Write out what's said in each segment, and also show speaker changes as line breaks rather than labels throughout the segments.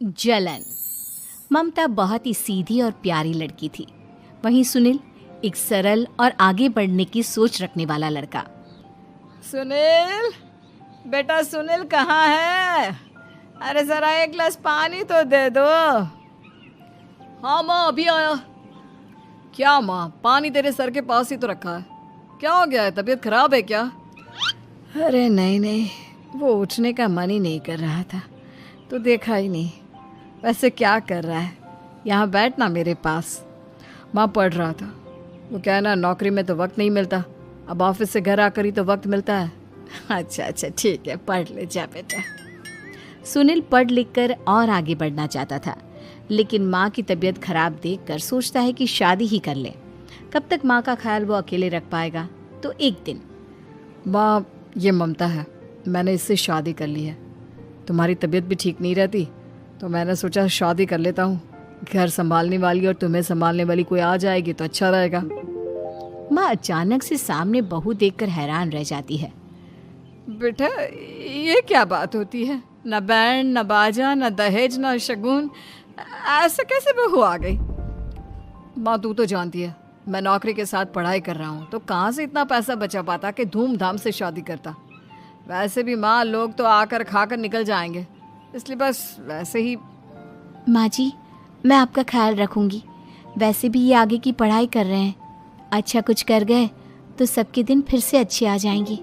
जलन। ममता बहुत ही सीधी और प्यारी लड़की थी, वहीं सुनील एक सरल और आगे बढ़ने की सोच रखने वाला लड़का।
सुनील, बेटा सुनील कहाँ है? अरे जरा एक गिलास पानी तो दे दो। हाँ माँ, अभी आया। क्या माँ, पानी तेरे सर के पास ही तो रखा है, क्या हो गया है? तबीयत खराब है क्या? अरे नहीं नहीं, वो उठने का मन ही नहीं कर रहा था तो देखा ही नहीं। वैसे क्या कर रहा है? यहाँ बैठना मेरे पास। माँ पढ़ रहा था। वो क्या है ना, नौकरी में तो वक्त नहीं मिलता, अब ऑफिस से घर आकर ही तो वक्त मिलता है। अच्छा अच्छा ठीक है, पढ़ ले जा बेटा।
सुनील पढ़ लिख कर और आगे बढ़ना चाहता था, लेकिन माँ की तबीयत खराब देखकर सोचता है कि शादी ही कर ले। कब तक माँ का ख्याल वो अकेले रख पाएगा? तो एक दिन,
माँ ये ममता है, मैंने इससे शादी कर ली है। तुम्हारी तबीयत भी ठीक नहीं रहती तो मैंने सोचा शादी कर लेता हूँ। घर संभालने वाली और तुम्हें संभालने वाली कोई आ जाएगी तो अच्छा रहेगा।
माँ अचानक से सामने बहू देखकर हैरान रह जाती है।
बेटा ये क्या बात होती है? न बैंड, न बाजा, न दहेज, न शगुन, ऐसे कैसे बहू आ गई? माँ तू तो जानती है मैं नौकरी के साथ पढ़ाई कर रहा हूँ, तो कहाँ से इतना पैसा बचा पाता कि धूमधाम से शादी करता। वैसे भी माँ, लोग तो आकर खाकर निकल जाएंगे, इसलिए बस वैसे ही।
माँ जी, मैं आपका ख्याल रखूंगी। वैसे भी ये आगे की पढ़ाई कर रहे हैं, अच्छा कुछ कर गए तो सबके दिन फिर से अच्छे आ जाएंगे।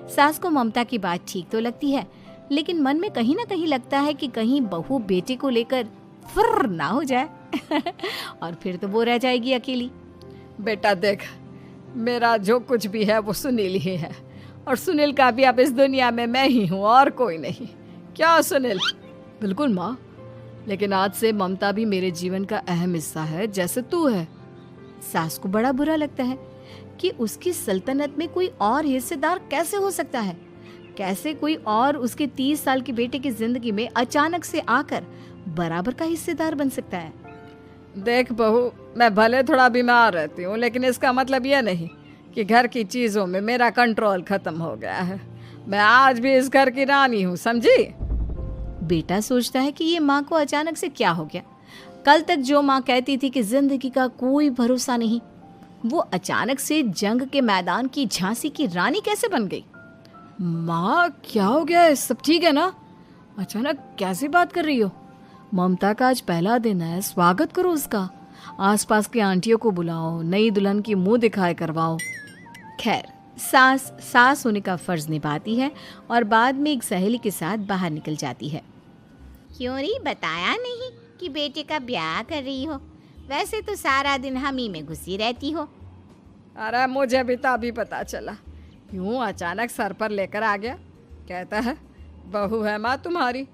सास को ममता की बात ठीक तो लगती है, लेकिन मन में कहीं ना कहीं लगता है कि कहीं बहू बेटे को लेकर फुर्र ना हो जाए और फिर तो वो रह जाएगी अकेली।
बेटा देख, मेरा जो कुछ भी है वो सुनील ही है, और सुनील का भी अब इस दुनिया में मैं ही हूँ और कोई नहीं। क्या सुनील? बिल्कुल माँ, लेकिन आज से ममता भी मेरे जीवन का अहम हिस्सा है, जैसे तू है।
सास को बड़ा बुरा लगता है कि उसकी सल्तनत में कोई और हिस्सेदार कैसे हो सकता है। कैसे कोई और उसके 30 साल के बेटे की जिंदगी में अचानक से आकर बराबर का हिस्सेदार बन सकता है।
देख बहू, मैं भले थोड़ा बीमार रहती हूँ, लेकिन इसका मतलब यह नहीं कि घर की चीज़ों में मेरा कंट्रोल खत्म हो गया है। मैं आज भी इस घर की रानी हूँ, समझी?
बेटा सोचता है कि ये माँ को अचानक से क्या हो गया। कल तक जो माँ कहती थी कि जिंदगी का कोई भरोसा नहीं, वो अचानक से जंग के मैदान की झांसी की रानी कैसे बन गई?
माँ क्या हो गया है? सब ठीक है ना? अचानक कैसी बात कर रही हो? ममता का आज पहला दिन है, स्वागत करो उसका। आसपास की आंटियों को बुलाओ, नई दुल्हन की मुंह दिखाए करवाओ।
खैर, सास होने का फर्ज निभाती है और बाद में एक सहेली के साथ बाहर निकल जाती है।
क्यों नहीं बताया नहीं कि बेटे का ब्याह कर रही हो? वैसे तो सारा दिन हम ही में घुसी रहती हो।
अरे मुझे भी तो अभी पता चला, यूं अचानक सर पर लेकर आ गया। कहता है बहू है माँ तुम्हारी,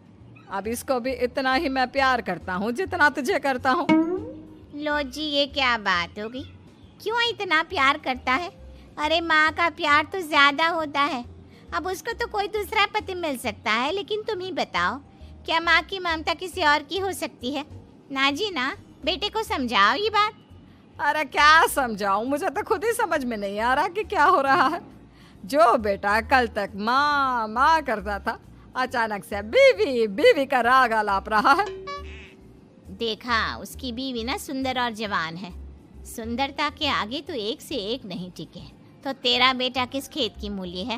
अब इसको भी इतना ही मैं प्यार करता हूँ जितना तुझे करता हूँ।
लो जी, ये क्या बात हो गई? क्यों इतना प्यार करता है? अरे माँ का प्यार तो ज्यादा होता है। अब उसको तो कोई दूसरा पति मिल सकता है, लेकिन तुम ही बताओ, क्या माँ की ममता किसी और की हो सकती है? ना जी ना, बेटे को समझाओ ये बात।
अरे क्या समझाऊं, मुझे तो खुद ही समझ में नहीं आ रहा कि क्या हो रहा है। जो बेटा कल तक माँ माँ करता था, अचानक से बीवी बीवी का राग आलाप रहा है।
देखा, उसकी बीवी ना सुंदर और जवान है। सुंदरता के आगे तो एक से एक नहीं टिके, तो तेरा बेटा किस खेत की मूली है?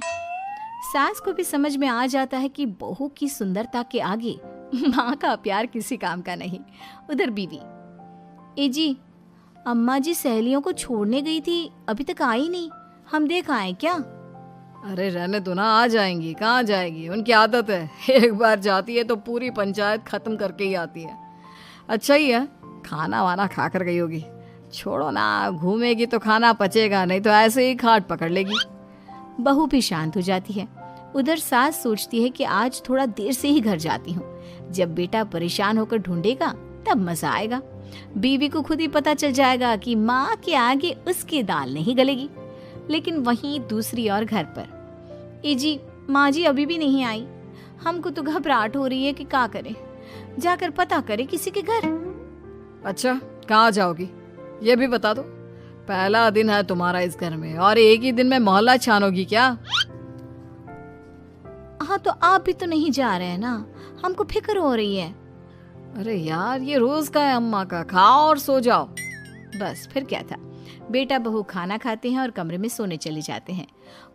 सास को भी समझ में आ जाता है कि बहू की सुंदरता के आगे माँ का प्यार किसी काम का नहीं। उधर बीवी, ए जी, अम्मा जी सहेलियों को छोड़ने गई थी, अभी तक आई नहीं, हम देख आए क्या?
अरे रहने दो ना, आ जाएंगी। कहाँ जाएगी, उनकी आदत है, एक बार जाती है तो पूरी पंचायत खत्म करके ही आती है। अच्छा ही है, खाना वाना खा कर गई होगी। छोड़ो ना, घूमेगी तो खाना पचेगा नहीं तो ऐसे ही खाट पकड़ लेगी।
बहू भी शांत हो जाती है। उधर सास सोचती है कि आज थोड़ा देर से ही घर जाती हूँ, जब बेटा परेशान होकर ढूंढेगा तब मजा आएगा। बीवी को खुद ही पता चल जाएगा कि माँ के आगे उसकी दाल नहीं गलेगी। लेकिन वहीं दूसरी ओर घर पर, ए जी, माँ जी अभी भी नहीं आई, हमको तो घबराहट हो रही है कि क्या करें, जाकर पता करें किसी के घर।
अच्छा, कहाँ जाओगी ये भी बता दो। पहला दिन है तुम्हारा इस घर में और एक ही दिन में मोहल्ला छानोगी क्या?
हाँ, तो आप भी तो नहीं जा रहे हैं ना, हमको फिक्र हो रही है।
अरे यार, ये रोज का है अम्मा का, खाओ और सो जाओ।
बस फिर क्या था, बेटा बहू खाना खाते हैं और कमरे में सोने चले जाते हैं।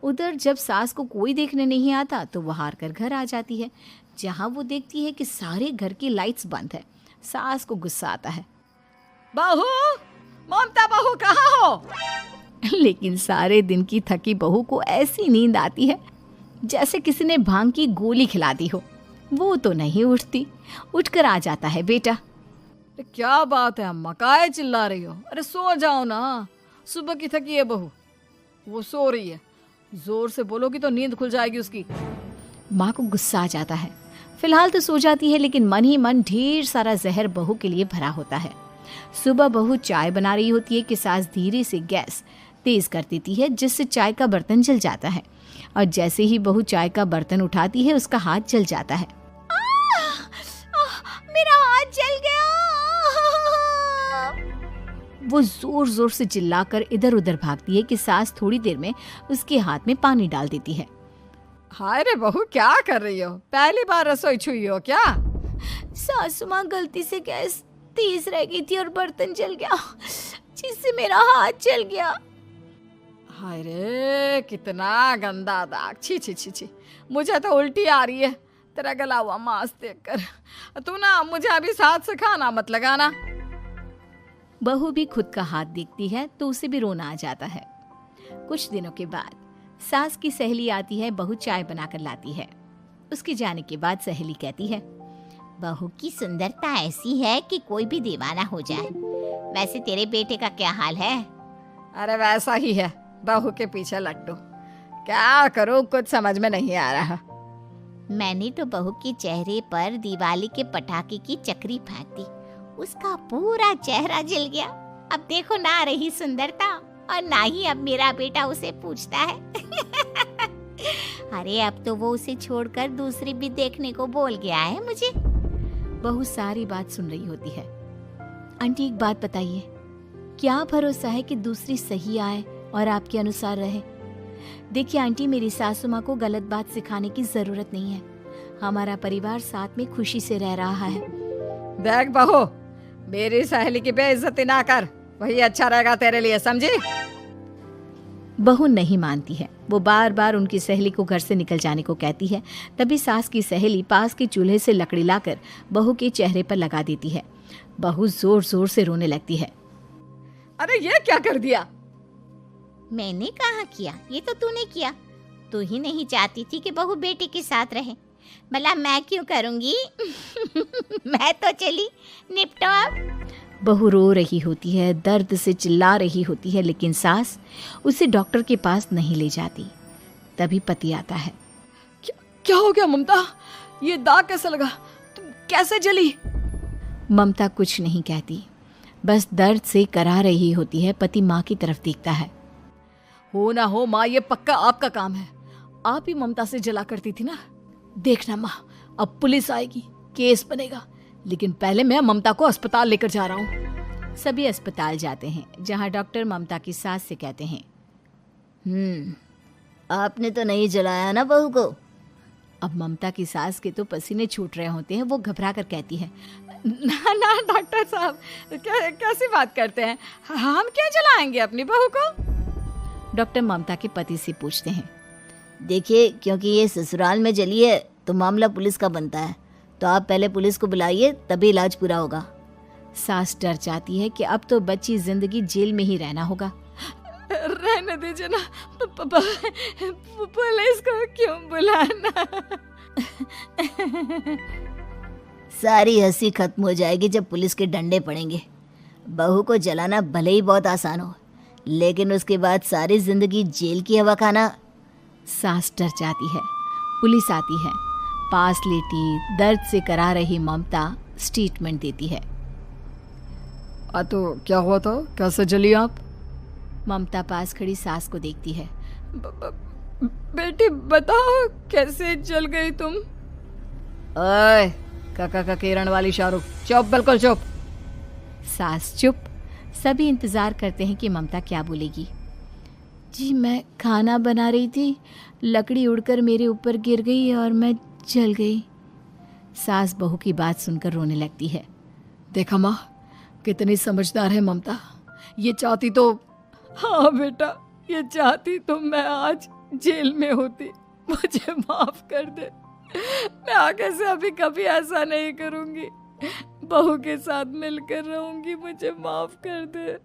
उधर जब सास को कोई देखने नहीं आता तो वो हार कर घर आ जाती है, जहाँ वो देखती है कि सारे घर की लाइट्स बंद है। सास को गुस्सा आता है।
बहू, ममता बहू कहाँ हो?
लेकिन सारे दिन की थकी बहू को ऐसी नींद आती है जैसे किसी ने भांग की गोली खिला दी हो। वो तो नहीं उठती। उठकर आ जाता है बेटा।
अरे क्या बात है अम्मा, काहे चिल्ला रही हो? अरे सो जाओ ना, सुबह की थकी है बहू, वो सो रही है। जोर से बोलोगी तो नींद खुल जाएगी उसकी।
माँ को गुस्सा आ जाता है। फिलहाल तो सो जाती है, लेकिन मन ही मन ढेर सारा जहर बहू के लिए भरा होता है। सुबह बहू चाय बना रही होती है कि सास धीरे से गैस तेज कर देती है, जिससे चाय का बर्तन जल जाता है। और जैसे ही बहू चाय का बर्तन उठाती है, उसका हाथ जल जाता है।
मेरा हाथ जल गया।
वो जोर जोर से चिल्लाकर इधर उधर भागती है कि सास थोड़ी देर में उसके हाथ में पानी डाल देती है।
हाय रे बहू, क्या कर रही हो? पहली बार रसोई छुई हो क्या?
सासू माँ, गलती से गैस तेज रह गई थी और बर्तन जल गया, जिससे मेरा हाथ जल गया।
हाय रे, कितना गंदा दाग। छी छी छी छी, मुझे तो उल्टी आ रही है तेरा गला हुआ मांस देखकर। तू ना मुझे अभी साथ से खाना मत लगाना।
बहू भी खुद का हाथ देखती है तो उसे भी रोना आ जाता है। कुछ दिनों के बाद सास की सहेली आती है, बहू चाय बनाकर लाती है। उसके जाने के बाद सहेली कहती है,
बहू की सुंदरता ऐसी है कि कोई भी दीवाना हो जाए। वैसे तेरे बेटे का क्या हाल है?
अरे वैसा ही है, बहू के पीछे लट्टू। क्या करूं, कुछ समझ में नहीं आ रहा।
मैंने तो बहू के चेहरे पर दिवाली के पटाखे की चक्री फेंक दी, उसका पूरा चेहरा जल गया। अब देखो ना रही सुंदरता, और ना ही अब मेरा बेटा उसे पूछता है। अरे अब तो वो उसे छोड़कर दूसरी भी देखने को बोल गया है मुझे।
बहू सारी बात सुन रही होती है। आंटी, एक बात बताइए, क्या भरोसा है कि दूसरी सही आए और आपके अनुसार रहे? देखिए आंटी, मेरी सासू माँ को गलत बात सिखाने की जरूरत नहीं है। हमारा परिवार साथ में खुशी से रह रहा है।
देख बहू, मेरी सहेली की बेइज्जती ना कर, वही अच्छा रहेगा तेरे लिए, समझी?
बहू नहीं मानती है। वो बार बार उनकी सहेली को घर से निकल जाने को कहती है। तभी सास की सहेली पास के चूल्हे से लकड़ी लाकर बहू के चेहरे पर लगा देती है। बहू जोर जोर से रोने लगती है।
अरे ये क्या कर दिया?
मैंने कहाँ किया, ये तो तूने किया। तू ही नहीं चाहती थी कि बहू बेटे के साथ रहे, भला मैं क्यों करूँगी? मैं तो चली, निपटो अब।
बहू रो रही होती है, दर्द से चिल्ला रही होती है, लेकिन सास उसे डॉक्टर के पास नहीं ले जाती। तभी पति आता है।
क्या हो गया ममता? ये दाग कैसे लगा? तुम कैसे जली?
ममता कुछ नहीं कहती, बस दर्द से करा रही होती है। पति माँ की तरफ देखता है।
हो ना हो माँ, ये पक्का आपका काम है। आप ही ममता से जला करती थी ना। देखना माँ, अब पुलिस आएगी, केस बनेगा, लेकिन पहले मैं ममता को अस्पताल लेकर जा रहा हूँ।
सभी अस्पताल जाते हैं, जहाँ डॉक्टर ममता की सास से कहते हैं,
आपने तो नहीं जलाया ना बहू को?
अब ममता की सास के तो पसीने छूट रहे होते हैं। वो घबरा कर कहती है,
ना ना डॉक्टर साहब, कैसी बात करते हैं? हम क्या जलाएंगे अपनी बहू को?
डॉक्टर ममता के पति से पूछते हैं।
देखिए, क्योंकि ये ससुराल में जली है तो मामला पुलिस का बनता है, तो आप पहले पुलिस को बुलाइए, तभी इलाज पूरा होगा।
सास डर जाती है कि अब तो बच्ची जिंदगी जेल में ही रहना होगा।
रहने दीजिए ना, पुलिस को क्यों बुलाना?
सारी हंसी खत्म हो जाएगी जब पुलिस के डंडे पड़ेंगे। बहू को जलाना भले ही बहुत आसान हो, लेकिन उसके बाद सारी जिंदगी जेल की हवा खाना।
सास डर जाती है। पुलिस आती है। पास लेटी दर्द से करा रही ममता स्टेटमेंट देती है।
तो क्या हुआ था? कैसे जली आप?
ममता पास खड़ी सास को देखती है।
बेटी बताओ, कैसे जल गई तुम? ओए, काका का किरण वाली शाहरुख, चुप, बिल्कुल चुप।
सास चुप। सभी इंतजार करते हैं कि ममता क्या बोलेगी। जी, मैं खाना बना रही थी, लकड़ी उड़कर मेरे ऊपर गिर गई और मैं जल गई। सास बहू की बात सुनकर रोने लगती है।
देखा माँ, कितनी समझदार है ममता। ये चाहती तो, हाँ बेटा, ये चाहती तो मैं आज जेल में होती। मुझे माफ कर दे। मैं आगे से अभी कभी ऐसा नहीं करूंगी। बहू के साथ मिलकर रहूंगी। मुझे माफ कर दे।